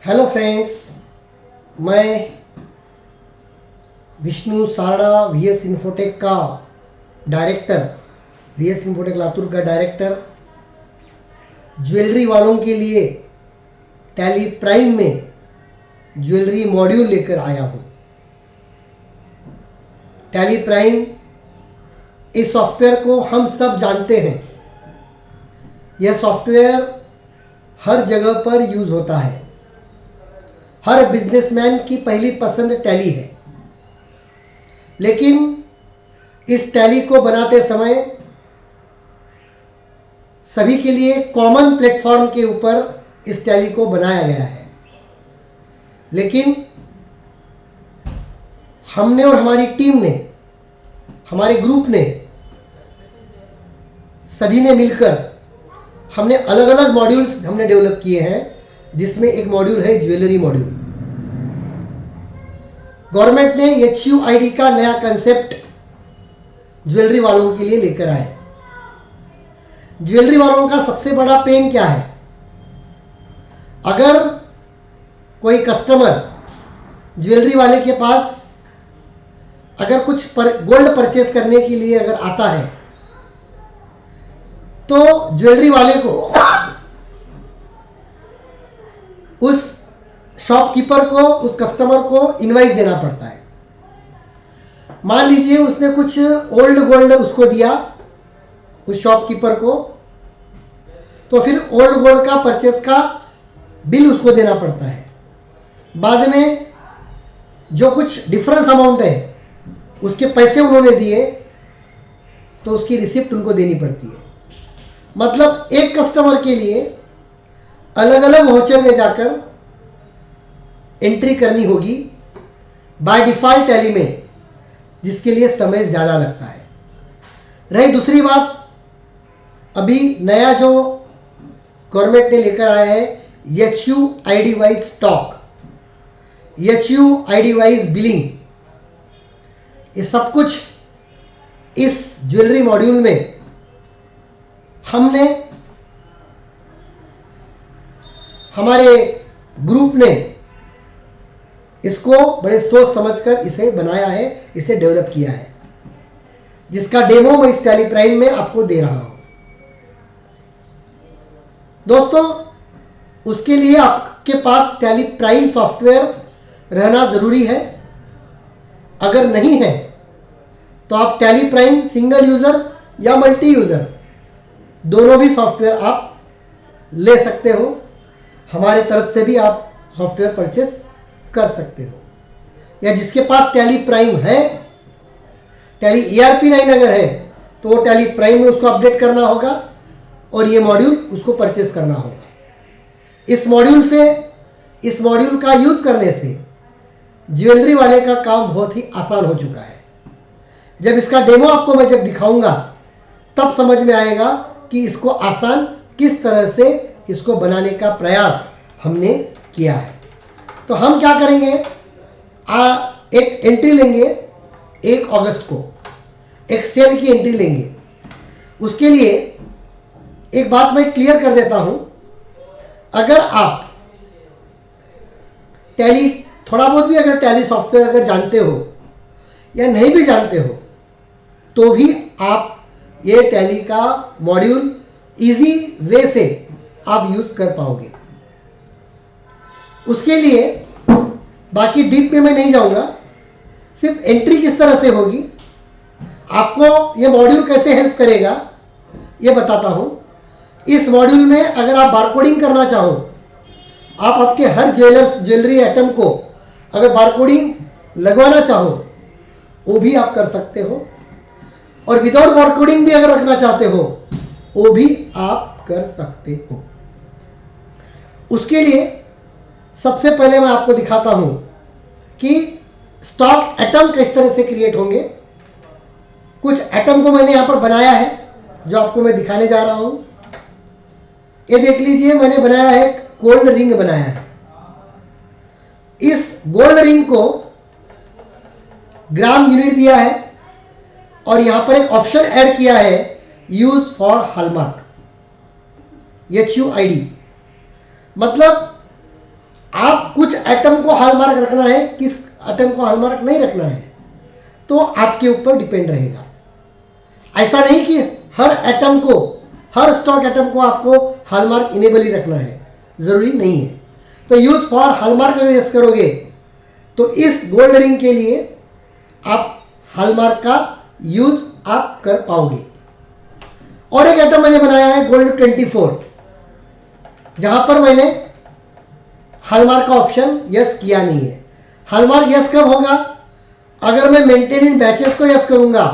Hello friends, मैं Vishnu Sarda VS infotech का director, VS infotech Latur का डायरेक्टर ज्वेलरी वालों के लिए टैली प्राइम में ज्वेलरी मॉड्यूल लेकर आया हूँ। टैली प्राइम इस सॉफ्टवेयर को हम सब जानते हैं। यह सॉफ्टवेयर हर जगह पर यूज़ होता है। हर बिजनेसमैन की पहली पसंद टैली है, लेकिन इस टैली को बनाते समय सभी के लिए कॉमन प्लेटफॉर्म के ऊपर इस टैली को बनाया गया है। लेकिन हमने और हमारी टीम ने, हमारे ग्रुप ने, सभी ने मिलकर हमने अलग अलग मॉड्यूल्स हमने डेवलप किए हैं, जिसमें एक मॉड्यूल है ज्वेलरी मॉड्यूल। गवर्नमेंट ने HUID का नया कंसेप्ट ज्वेलरी वालों के लिए लेकर आए। ज्वेलरी वालों का सबसे बड़ा पेन क्या है? अगर कोई कस्टमर ज्वेलरी वाले के पास अगर कुछ गोल्ड परचेस करने के लिए अगर आता है, तो ज्वेलरी वाले को उस शॉपकीपर को, उस कस्टमर को इनवाइस देना पड़ता है। मान लीजिए उसने कुछ ओल्ड गोल्ड उसको दिया उस शॉपकीपर को, तो फिर ओल्ड गोल्ड का परचेस का बिल उसको देना पड़ता है। बाद में जो कुछ डिफरेंस अमाउंट है उसके पैसे उन्होंने दिए, तो उसकी रिसिप्ट उनको देनी पड़ती है। मतलब एक कस्टमर के लिए अलग अलग वाउचर में जाकर एंट्री करनी होगी बाय डिफॉल्ट टैली में, जिसके लिए समय ज़्यादा लगता है। रही दूसरी बात, अभी नया जो गवर्नमेंट ने लेकर आया है HUID wise stock, HUID wise billing, ये सब कुछ इस ज्वेलरी मॉड्यूल में हमने, हमारे ग्रुप ने इसको बड़े सोच समझकर इसे बनाया है, इसे डेवलप किया है, जिसका डेमो मैं इस टैली प्राइम में आपको दे रहा हूं। दोस्तों, उसके लिए आपके पास टैली प्राइम सॉफ्टवेयर रहना जरूरी है। अगर नहीं है तो आप टैली प्राइम सिंगल यूजर या मल्टी यूजर दोनों भी सॉफ्टवेयर आप ले सकते हो। हमारे तरफ से भी आप सॉफ्टवेयर परचेस कर सकते हो, या जिसके पास टैली प्राइम है, टैली ERP9 अगर है तो वो टैली प्राइम में उसको अपडेट करना होगा और ये मॉड्यूल उसको परचेस करना होगा। इस मॉड्यूल का यूज करने से ज्वेलरी वाले का काम बहुत ही आसान हो चुका है। जब इसका डेमो आपको मैं जब दिखाऊंगा तब समझ में आएगा कि इसको आसान किस तरह से इसको बनाने का प्रयास हमने किया है। तो हम क्या करेंगे, एक एंट्री लेंगे 1 अगस्त को, एक सेल की एंट्री लेंगे। उसके लिए एक बात मैं क्लियर कर देता हूं, अगर आप टैली थोड़ा बहुत भी अगर टैली सॉफ्टवेयर अगर जानते हो या नहीं भी जानते हो, तो भी आप ये टैली का मॉड्यूल इजी वे से आप यूज कर पाओगे। उसके लिए बाकी डीप में मैं नहीं जाऊंगा, सिर्फ एंट्री किस तरह से होगी, आपको ये मॉड्यूल कैसे हेल्प करेगा ये बताता हूं। इस मॉड्यूल में अगर आप बारकोडिंग करना चाहो, आप आपके हर ज्वेलरी आइटम को अगर बारकोडिंग लगवाना चाहो वो भी आप कर सकते हो, और विदाउट बारकोडिंग भी अगर रखना चाहते हो वो भी आप कर सकते हो। उसके लिए सबसे पहले मैं आपको दिखाता हूं कि स्टॉक एटम किस तरह से क्रिएट होंगे। कुछ एटम को मैंने यहां पर बनाया है जो आपको मैं दिखाने जा रहा हूं। ये देख लीजिए, मैंने बनाया है, गोल्ड रिंग बनाया है। इस गोल्ड रिंग को ग्राम यूनिट दिया है और यहां पर एक ऑप्शन ऐड किया है, यूज फॉर हॉलमार्क, HUID। मतलब आप कुछ एटम को हॉलमार्क रखना है, किस एटम को हॉलमार्क नहीं रखना है, तो आपके ऊपर डिपेंड रहेगा। ऐसा नहीं कि हर एटम को, हर स्टॉक एटम को आपको हॉलमार्क इनेबल ही रखना है, जरूरी नहीं है। तो यूज फॉर हॉलमार्क अगर यस करोगे तो इस गोल्ड रिंग के लिए आप हॉलमार्क का यूज आप कर पाओगे। और एक एटम मैंने बनाया है गोल्ड 24, जहां पर मैंने हॉलमार्क का ऑप्शन यस किया नहीं है। हॉलमार्क यस कब होगा? अगर मैं मेंटेन इन बैचेस को यस करूंगा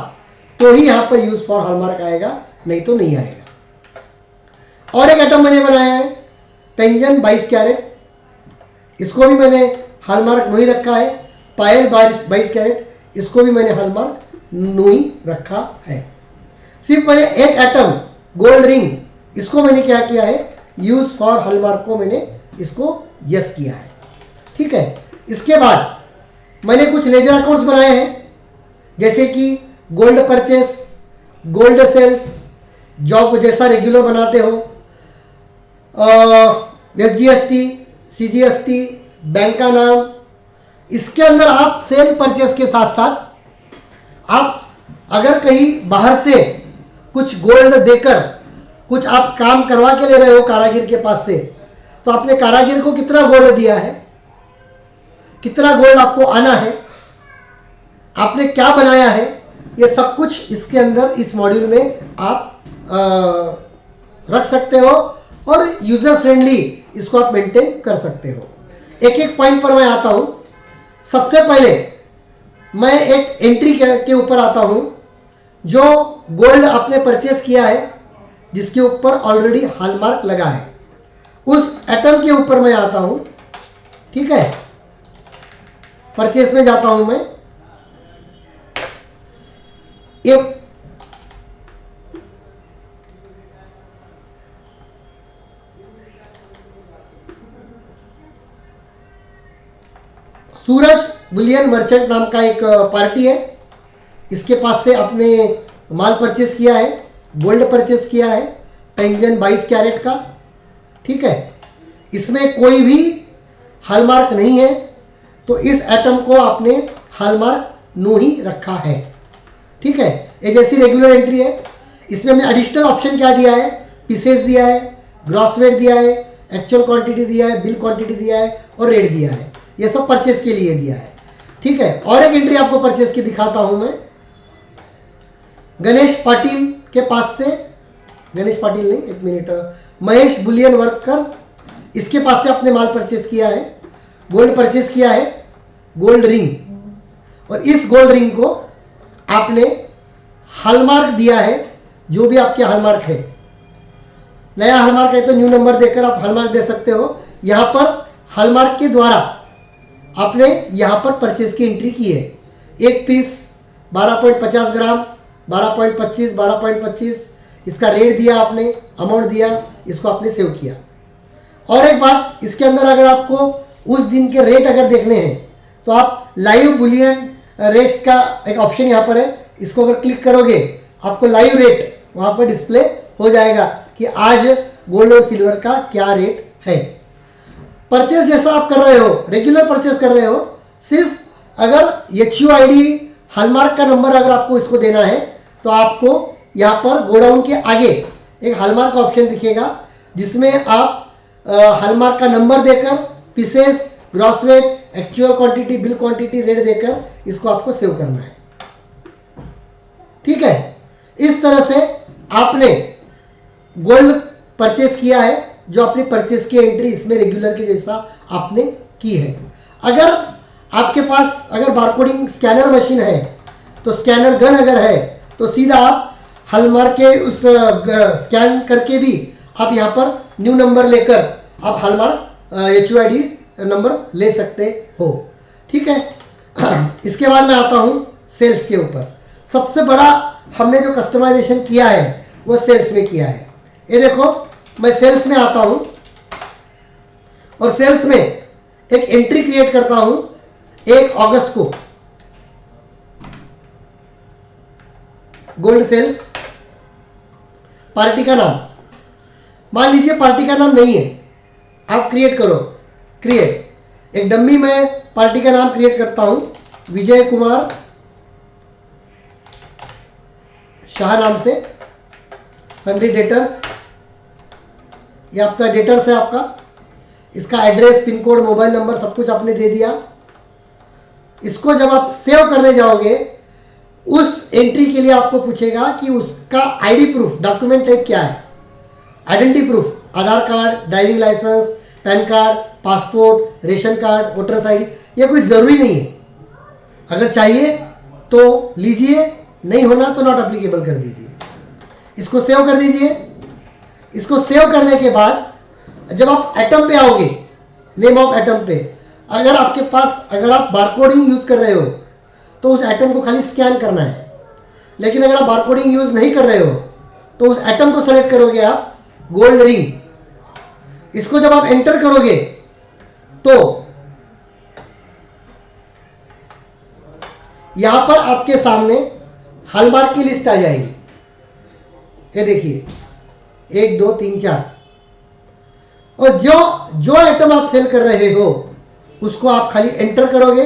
तो ही यहां पर यूज फॉर हॉलमार्क आएगा, नहीं तो नहीं आएगा। और एक एटम मैंने बनाया है पेंजन 22 कैरेट, इसको भी मैंने हॉलमार्क नहीं रखा है। पायल 22 कैरेट, इसको भी मैंने हॉलमार्क नहीं रखा है। सिर्फ मैंने एक एटम गोल्ड रिंग, इसको मैंने क्या किया है, यूज फॉर हॉलमार्क को मैंने इसको यस किया है। ठीक है, इसके बाद मैंने कुछ लेजर अकाउंट्स बनाए हैं, जैसे कि gold purchase, gold sales, job जैसा रेगुलर बनाते हो, SGST, CGST, बैंक का नाम। इसके अंदर आप सेल परचेस के साथ साथ आप अगर कहीं बाहर से कुछ गोल्ड देकर कुछ आप काम करवा के ले रहे हो कारागिर के पास से, तो आपने कारागिर को कितना गोल्ड दिया है, कितना गोल्ड आपको आना है, आपने क्या बनाया है, ये सब कुछ इसके अंदर इस मॉड्यूल में आप रख सकते हो और यूजर फ्रेंडली इसको आप मेंटेन कर सकते हो। एक एक पॉइंट पर मैं आता हूं। सबसे पहले मैं एक एंट्री के ऊपर आता हूं, जो गोल्ड आपने परचेस किया है जिसके ऊपर ऑलरेडी हॉलमार्क लगा है, उस एटम के ऊपर मैं आता हूं। ठीक है, परचेस में जाता हूं मैं। ये सूरज बुलियन मर्चेंट नाम का एक पार्टी है, इसके पास से आपने माल परचेस किया है, गोल्ड परचेस किया है पेंजन 22 कैरेट का। ठीक है, इसमें कोई भी हॉलमार्क नहीं है, तो इस एटम को आपने हॉलमार्क नो ही रखा है। ठीक है, ये जैसी रेगुलर एंट्री है। इसमें हमने एडिशनल ऑप्शन क्या दिया है, पीसेस दिया है, ग्रॉस वेट दिया है, एक्चुअल क्वांटिटी दिया है, बिल क्वांटिटी दिया है और रेट दिया है। ये सब परचेस के लिए दिया है। ठीक है, और एक एंट्री आपको परचेस की दिखाता हूं मैं। गणेश पाटिल के पास से, गणेश पाटिल नहीं, एक मिनट, महेश बुलियन वर्कर्स, इसके पास से आपने माल परचेस किया है, गोल्ड परचेस किया है, गोल्ड रिंग, और इस गोल्ड रिंग को आपने हॉलमार्क दिया है, जो भी आपके हॉलमार्क है। नया हॉलमार्क है तो न्यू नंबर देकर आप हॉलमार्क दे सकते हो। यहां पर हॉलमार्क के द्वारा आपने यहां पर परचेस की एंट्री की है। एक पीस 12.50 ग्राम, 12.25, 12.25, इसका रेट दिया आपने, अमाउंट दिया, इसको आपने सेव किया। और एक बात, इसके अंदर अगर आपको उस दिन के रेट अगर देखने हैं तो आप लाइव बुलियन रेट्स का एक ऑप्शन यहाँ पर है, इसको अगर क्लिक करोगे आपको लाइव रेट वहाँ पर डिस्प्ले हो जाएगा कि आज गोल्ड और सिल्वर का क्या रेट है। परचेस जैसा आप कर रहे हो, रेगुलर परचेस कर रहे हो, सिर्फ अगर HUID हॉलमार्क का नंबर अगर आपको इसको देना है तो आपको यहाँ पर गोडाउन के आगे एक हॉलमार्क का ऑप्शन दिखेगा, जिसमें आप हॉलमार्क का नंबर देकर pieces, gross weight, actual quantity, bill quantity, rate देकर इसको आपको सेव करना है। ठीक है, इस तरह से आपने गोल्ड परचेस किया है, जो अपनी परचेस की एंट्री इसमें रेगुलर के जैसा आपने की है। अगर आपके पास अगर बारकोडिंग स्कैनर मशीन है, तो स्कैनर गन अगर है तो सीधा आप हॉलमार्क के उस स्कैन करके भी आप यहाँ पर न्यू नंबर लेकर आप हॉलमार्क HUID नंबर ले सकते हो। ठीक है, इसके बाद मैं आता हूँ सेल्स के ऊपर। सबसे बड़ा हमने जो कस्टमाइजेशन किया है वो सेल्स में किया है। ये देखो, मैं सेल्स में आता हूँ और सेल्स में एक एंट्री क्रिएट करता हूँ 1 अगस्त को, गोल्ड सेल्स, पार्टी का नाम मान लीजिए पार्टी का नाम नहीं है, आप क्रिएट करो, क्रिएट, एक डम्मी मैं पार्टी का नाम क्रिएट करता हूं, विजय कुमार शाह नाम से, सन्ड्री डेटर्स, ये आपका डेटर्स है आपका, इसका address, pin code, mobile number सब कुछ आपने दे दिया। इसको जब आप सेव करने जाओगे, उस एंट्री के लिए आपको पूछेगा कि उसका आईडी प्रूफ, डॉक्यूमेंट टाइप क्या है, identity proof, Aadhaar card, driving licence, PAN card, passport, ration card, voters ID, ये कोई ज़रूरी नहीं है। अगर चाहिए तो लीजिए, नहीं होना तो नॉट अप्लीकेबल कर दीजिए। इसको सेव कर दीजिए। इसको सेव करने के बाद जब आप एटम पे आओगे, नेम ऑफ एटम पे, अगर आपके पास, अगर आप बारकोडिंग यूज़ कर रहे हो तो उस एटम को खाली स्कैन करना है। लेकिन अगर आप बारकोडिंग यूज़ नहीं कर रहे हो तो उस एटम को सेलेक्ट करोगे आप, गोल्ड रिंग। इसको जब आप एंटर करोगे तो यहां पर आपके सामने हॉलमार्क की लिस्ट आ जाएगी। ये देखिए 1 2 3 4, और जो आइटम आप सेल कर रहे हो उसको आप खाली एंटर करोगे।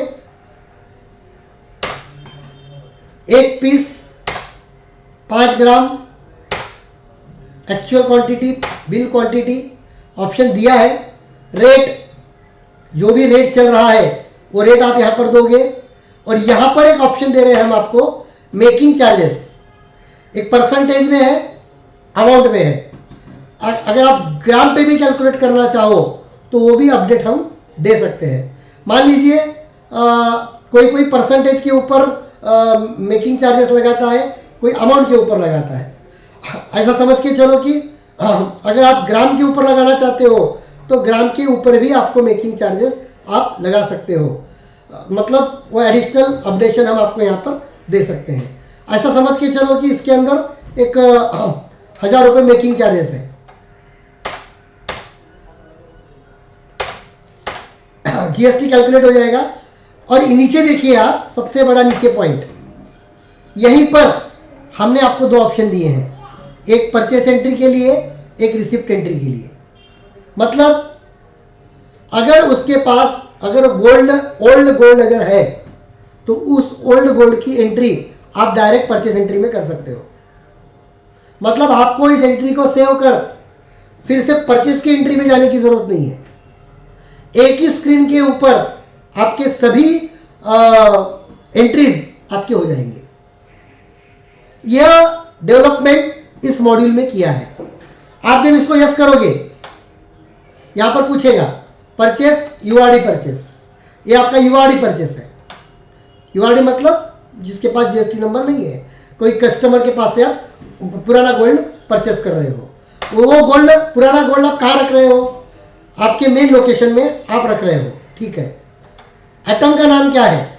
एक piece 5 gram, actual quantity, bill quantity, option दिया है। रेट, जो भी रेट चल रहा है वो रेट आप यहां पर दोगे। और यहां पर एक ऑप्शन दे रहे हैं हम आपको, मेकिंग चार्जेस, एक परसेंटेज में है, अमाउंट में है। अगर आप ग्राम पे भी कैलकुलेट करना चाहो तो वो भी अपडेट हम दे सकते हैं। मान लीजिए कोई परसेंटेज के ऊपर मेकिंग चार्जेस लगाता है, कोई अमाउंट के ऊपर लगाता है। ऐसा समझ के चलो कि अगर आप ग्राम के ऊपर लगाना चाहते हो तो ग्राम के ऊपर भी आपको मेकिंग चार्जेस आप लगा सकते हो। मतलब वो एडिशनल अपडेशन हम आपको यहाँ पर दे सकते हैं। ऐसा समझ के चलो कि इसके अंदर एक 1000 रुपये मेकिंग चार्जेस है। जीएसटी कैलकुलेट हो जाएगा। और नीचे देखिए आप, सबसे बड़ा नीचे पॉइंट, यहीं पर हमने आपको 2 ऑप्शन दिए हैं, एक परचेस एंट्री के लिए, एक रिसिप्ट एंट्री के लिए। मतलब अगर उसके पास, अगर ओल्ड गोल्ड अगर है तो उस ओल्ड गोल्ड की एंट्री आप डायरेक्ट परचेस एंट्री में कर सकते हो। मतलब आपको इस एंट्री को सेव कर फिर से परचेस की एंट्री में जाने की जरूरत नहीं है। एक ही स्क्रीन के ऊपर आपके सभी एंट्रीज आपके हो जाएंगे। यह डेवलपमेंट इस मॉड्यूल में किया है। आप जब इसको यस करोगे, यहां पर पूछेगा परचेस, यूआरडी परचेस, ये आपका यूआरडी परचेस है। यूआरडी मतलब जिसके पास जीएसटी नंबर नहीं है, कोई कस्टमर के पास से आप पुराना गोल्ड परचेस कर रहे हो, वो गोल्ड, पुराना गोल्ड आप कहाँ रख रहे हो, आपके मेन लोकेशन में आप रख रहे हो, ठीक है। एटम का नाम क्या है।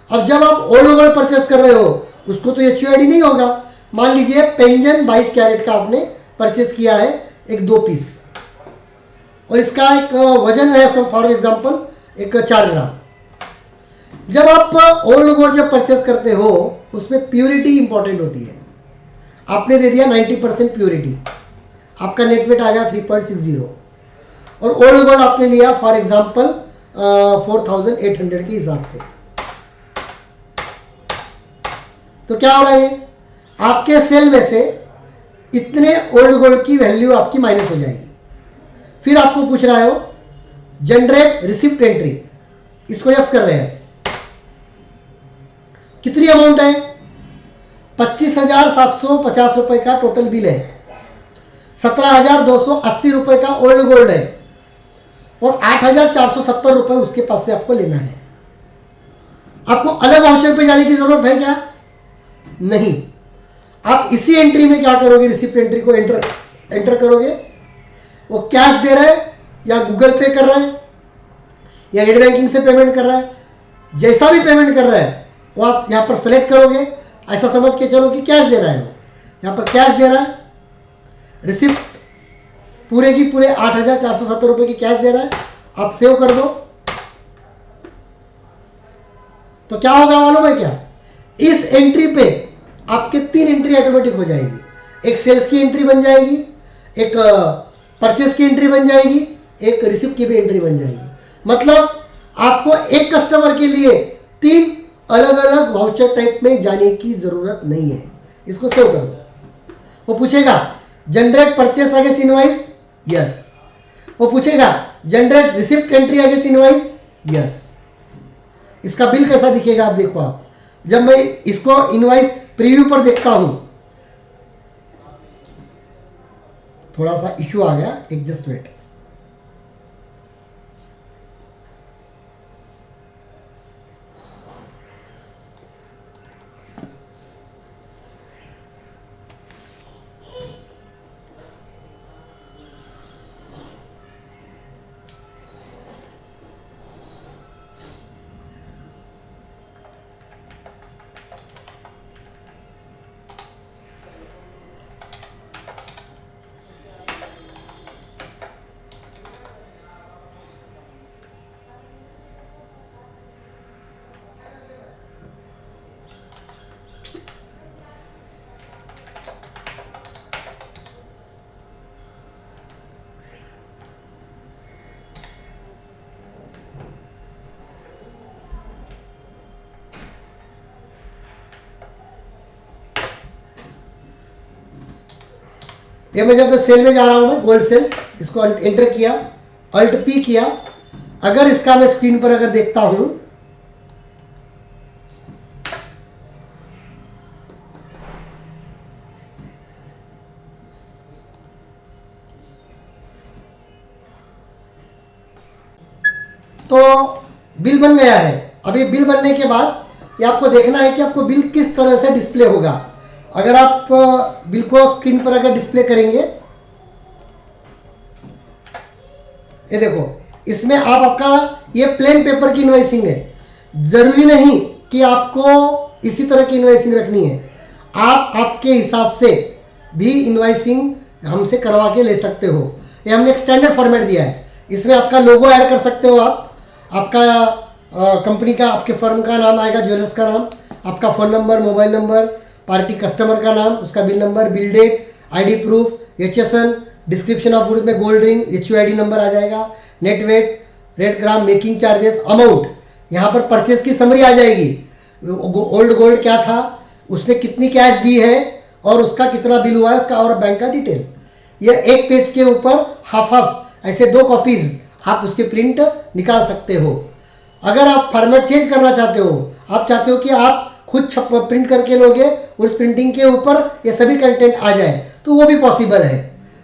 अब जब आप ओल्ड गोल्ड परचेस कर रहे हो उसको तो एचयूआईडी नहीं होगा। मान लीजिए पेंजन 22 कैरेट का आपने परचेस किया है, एक 2 पीस, और इसका एक वजन है फॉर एग्जांपल एक 4 ग्राम। जब आप ओल्ड गोल्ड जब परचेस करते हो उसमें प्योरिटी इंपॉर्टेंट होती है। आपने दे दिया 90% प्योरिटी, आपका नेट वेट आ गया 3.60, और ओल्ड गोल्ड आपने लिया फॉर एग्जांपल 4800 के हिसाब से। तो क्या हो रहा है, आपके सेल में से इतने ओल्ड गोल्ड की वैल्यू आपकी माइनस हो जाएगी। फिर आपको पूछ रहा है वो जनरेट रिसिप्ट एंट्री, इसको यस कर रहे हैं। कितनी अमाउंट है, 25,750 रुपए का टोटल बिल है, 17,280 रुपए का ओल्ड गोल्ड है, और 8,470 रुपए उसके पास से आपको लेना है। आपको अलग वाउचर पे जाने की जरूरत है क्या, नहीं। आप इसी एंट्री में क्या करोगे, रिसिप्ट एंट्री को एंटर करोगे। वो कैश दे रहा है या गूगल पे कर रहा है या नेट बैंकिंग से पेमेंट कर रहा है, जैसा भी पेमेंट कर रहा है वो आप यहां पर सेलेक्ट करोगे। ऐसा समझ के चलो कि कैश दे रहा है, वो यहां पर कैश दे रहा है, रिसिप्ट पूरे की पूरे 8,470 रुपए की कैश दे रहा है, आप सेव कर दो। तो क्या होगा मालूम है क्या, इस एंट्री पे आपके 3 एंट्री ऑटोमेटिक हो जाएगी। एक सेल्स की एंट्री बन जाएगी, एक परचेस की एंट्री बन जाएगी, एक रिसिप्ट की भी एंट्री बन जाएगी। मतलब आपको एक कस्टमर के लिए 3 अलग अलग वाउचर टाइप में जाने की जरूरत नहीं है। इसको सेव कर दो। वो पूछेगा generate purchase against invoice, yes. वो पूछेगा generate receipt entry against invoice, yes. इसका बिल कैसा दिखेगा आप देखो। आप जब मैं इसको इनवॉइस प्रीव्यू पर देखता हूं, थोड़ा सा इश्यू आ गया, एक जस्ट वेट। ये मैं जब सेल में जा रहा हूं, मैं गोल्ड सेल्स, इसको एंटर किया, अल्ट पी किया। अगर इसका मैं स्क्रीन पर अगर देखता हूं, तो बिल बन गया है। अभी बिल बनने के बाद ये आपको देखना है कि आपको बिल किस तरह से डिस्प्ले होगा। अगर आप बिल को स्क्रीन पर अगर डिस्प्ले करेंगे, ये देखो, इसमें आपका ये प्लेन पेपर की इनवॉइसिंग है। जरूरी नहीं कि आपको इसी तरह की इनवॉइसिंग रखनी है। आप आपके हिसाब से भी इनवॉइसिंग हमसे करवा के ले सकते हो। ये हमने एक स्टैंडर्ड फॉर्मेट दिया है। इसमें आपका लोगो ऐड कर सकते हो, आप आपका कंपनी का, आपके फर्म का नाम आएगा, ज्वेलर्स का नाम, आपका phone number, mobile number, party customer का नाम, उसका bill number, bill date, ID proof, HSN, description of good में गोल्ड रिंग, एचयूआईडी नंबर आ जाएगा, net weight, rate gram, making charges, amount. यहाँ पर परचेस की समरी आ जाएगी। ओल्ड गोल्ड क्या था, उसने कितनी कैश दी है और उसका कितना बिल हुआ है, उसका और बैंक का डिटेल। यह एक पेज के ऊपर हाफ ऐसे 2 कॉपीज आप उसके प्रिंट निकाल सकते हो। अगर आप फॉर्मेट चेंज करना चाहते हो, आप चाहते हो कि आप खुद प्रिंट करके लोगे, उस प्रिंटिंग के ऊपर ये सभी कंटेंट आ जाए, तो वो भी पॉसिबल है।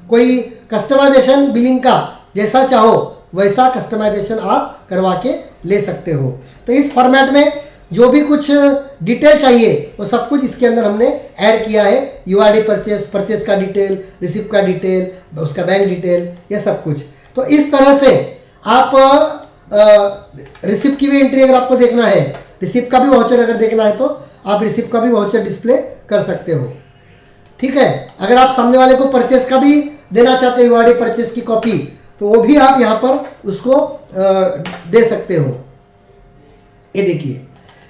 कोई कस्टमाइजेशन बिलिंग का जैसा चाहो वैसा कस्टमाइजेशन आप करवा के ले सकते हो। तो इस फॉर्मेट में जो भी कुछ डिटेल चाहिए वो सब कुछ इसके अंदर हमने ऐड किया है। यूआरडी परचेस, परचेस का डिटेल, रिसिप्ट का डिटेल, उसका बैंक डिटेल, ये सब कुछ। तो इस तरह से आप रिसिप्ट की भी एंट्री अगर आपको देखना है, रिसिप्ट का भी वाउचर अगर देखना है, तो आप रिसिप्ट का भी वाउचर डिस्प्ले कर सकते हो। ठीक है। अगर आप सामने वाले को परचेस का भी देना चाहते हो, यूआरडी परचेस की कॉपी, तो वो भी आप यहाँ पर उसको दे सकते हो। ये देखिए,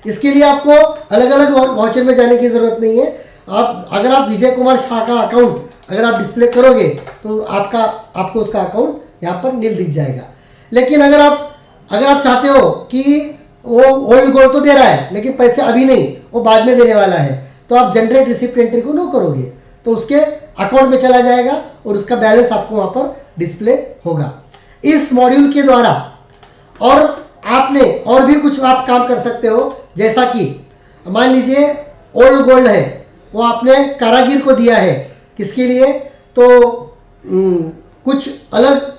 इसके लिए आपको अलग अलग वाउचर में जाने की जरूरत नहीं है। अगर आप विजय कुमार शाह का अकाउंट अगर आप डिस्प्ले करोगे तो आपको उसका अकाउंट यहाँ पर नील दिख जाएगा। लेकिन अगर आप चाहते हो कि वो ओल्ड गोल्ड तो दे रहा है लेकिन पैसे अभी नहीं, वो बाद में देने वाला है, तो आप जनरेट रिसिप्ट एंट्री को नो करोगे तो उसके अकाउंट में चला जाएगा और उसका बैलेंस आपको वहां पर डिस्प्ले होगा। इस मॉड्यूल के द्वारा और आपने और भी कुछ आप काम कर सकते हो, जैसा कि मान लीजिए ओल्ड गोल्ड है, वो आपने कारागिर को दिया है, किसके लिए, तो कुछ अलग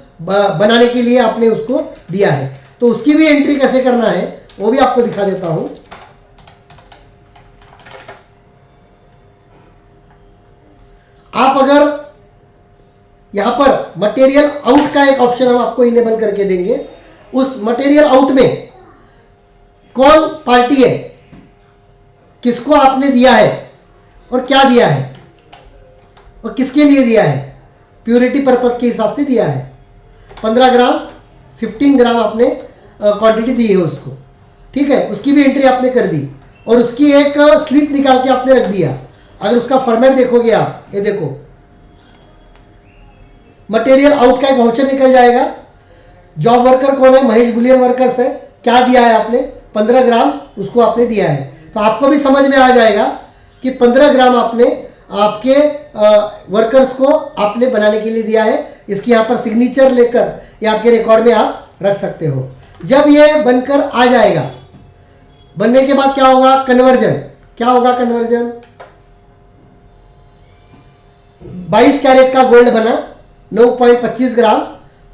बनाने के लिए आपने उसको दिया है, तो उसकी भी एंट्री कैसे करना है वो भी आपको दिखा देता हूं। आप अगर यहां पर मटेरियल आउट का एक ऑप्शन हम आपको इनेबल करके देंगे, उस मटेरियल आउट में कौन पार्टी है, किसको आपने दिया है और क्या दिया है और किसके लिए दिया है, प्योरिटी पर्पस के हिसाब से दिया है। 15 ग्राम 15 ग्राम आपने क्वांटिटी दी है उसको, ठीक है, उसकी भी एंट्री आपने कर दी और उसकी एक स्लिप निकाल के आपने रख दिया। अगर उसका फॉर्मेट देखोगे आप, ये देखो मटेरियल आउट का एक वाउचर निकल जाएगा। जॉब वर्कर कौन है, महेश बुलियन वर्कर्स है, क्या दिया है आपने, 15 ग्राम उसको आपने दिया है। तो आपको भी समझ में आ जाएगा कि 15 ग्राम आपने आपके वर्कर्स को आपने बनाने के लिए दिया है। इसकी यहाँ पर सिग्नेचर लेकर ये आपके रिकॉर्ड में आप रख सकते हो। जब ये बनकर आ जाएगा, बनने के बाद क्या होगा, कन्वर्जन। क्या होगा कन्वर्जन, 22 कैरेट का गोल्ड बना 9.25 ग्राम,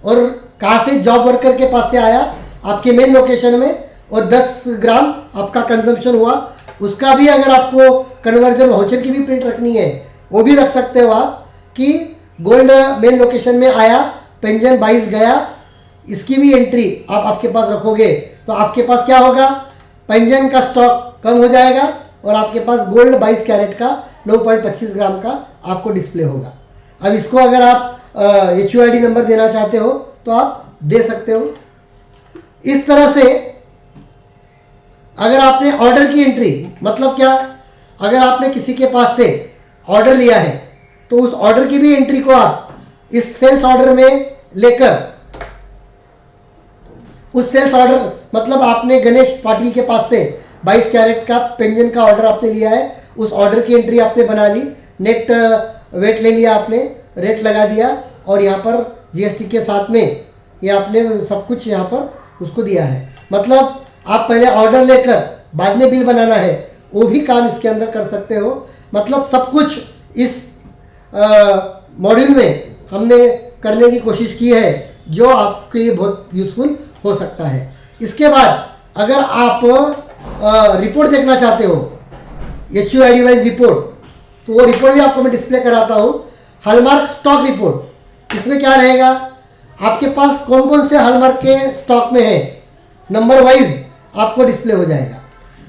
और कहाँ से, जॉब वर्कर के पास से आया आपके मेन लोकेशन में, और 10 ग्राम आपका कंजम्पशन हुआ। उसका भी अगर आपको कन्वर्जन वाउचर की भी प्रिंट रखनी है वो भी रख सकते हो आप, कि गोल्ड मेन लोकेशन में आया, पेंजन 22 गया, इसकी भी एंट्री आप आपके पास रखोगे तो आपके पास क्या होगा, पेंजन का स्टॉक कम हो जाएगा और आपके पास गोल्ड 22 कैरेट का 9.25 ग्राम का आपको डिस्प्ले होगा। अब इसको अगर आप HUID नंबर देना चाहते हो तो आप दे सकते हो। इस तरह से अगर आपने ऑर्डर की एंट्री, मतलब क्या, अगर आपने किसी के पास से ऑर्डर लिया है तो उस ऑर्डर की भी एंट्री को आप इस सेल्स ऑर्डर में लेकर, उस सेल्स ऑर्डर, मतलब आपने गणेश पाटिल के पास से 22 कैरेट का पेंजन का ऑर्डर आपने लिया है, उस ऑर्डर की एंट्री आपने बना ली, नेट वेट ले लिया आपने, रेट लगा दिया, और यहाँ पर GST के साथ में ये आपने सब कुछ यहाँ पर उसको दिया है। मतलब आप पहले ऑर्डर लेकर बाद में बिल बनाना है, वो भी काम इसके अंदर कर सकते हो। मतलब सब कुछ इस मॉड्यूल में हमने करने की कोशिश की है जो आपके लिए बहुत यूजफुल हो सकता है। इसके बाद अगर आप रिपोर्ट देखना चाहते हो, HUID वाइज रिपोर्ट, तो वो रिपोर्ट भी आपको मैं डिस्प्ले कराता हूँ। हॉलमार्क स्टॉक रिपोर्ट, इसमें क्या रहेगा, आपके पास कौन कौन से हॉलमार्क के स्टॉक में है, नंबर वाइज आपको डिस्प्ले हो जाएगा।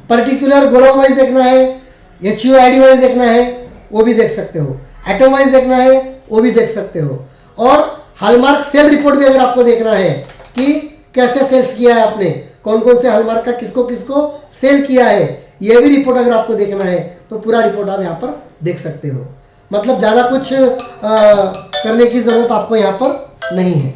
पर्टिकुलर गोडाउन वाइज देखना है, HUID वाइज देखना है, वो भी देख सकते हो। आइटम वाइज देखना है, वो भी देख सकते हो। और हॉलमार्क सेल रिपोर्ट भी अगर आपको देखना है कि कैसे सेल्स किया है आपने, कौन कौन से हॉलमार्क का किसको किसको सेल किया है, ये भी रिपोर्ट अगर आपको देखना है तो पूरा रिपोर्ट आप यहाँ पर देख सकते हो। मतलब ज़्यादा कुछ करने की ज़रूरत आपको यहाँ पर नहीं है।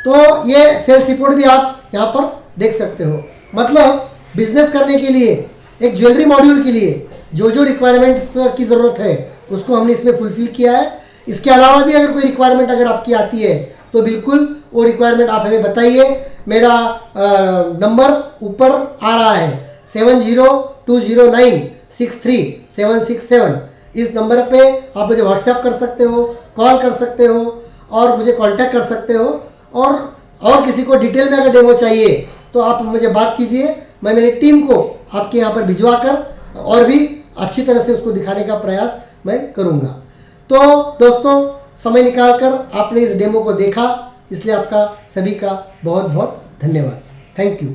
तो ये सेल्स रिपोर्ट भी आप यहाँ पर देख सकते हो। मतलब बिजनेस करने के लिए, एक ज्वेलरी मॉड्यूल के लिए जो जो रिक्वायरमेंट्स की ज़रूरत है उसको हमने इसमें फुलफिल किया है। इसके अलावा भी अगर कोई रिक्वायरमेंट अगर आपकी आती है तो बिल्कुल वो रिक्वायरमेंट आप हमें बताइए। मेरा नंबर ऊपर आ रहा है 7020963767। इस नंबर पे आप मुझे व्हाट्सएप कर सकते हो, कॉल कर सकते हो और मुझे कांटेक्ट कर सकते हो। और किसी को डिटेल में अगर डेमो चाहिए तो आप मुझे बात कीजिए, मैं मेरी टीम को आपके यहाँ पर भिजवा कर और भी अच्छी तरह से उसको दिखाने का प्रयास मैं करूँगा। तो दोस्तों, समय निकालकर आपने इस डेमो को देखा, इसलिए आपका सभी का बहुत बहुत धन्यवाद। Thank you.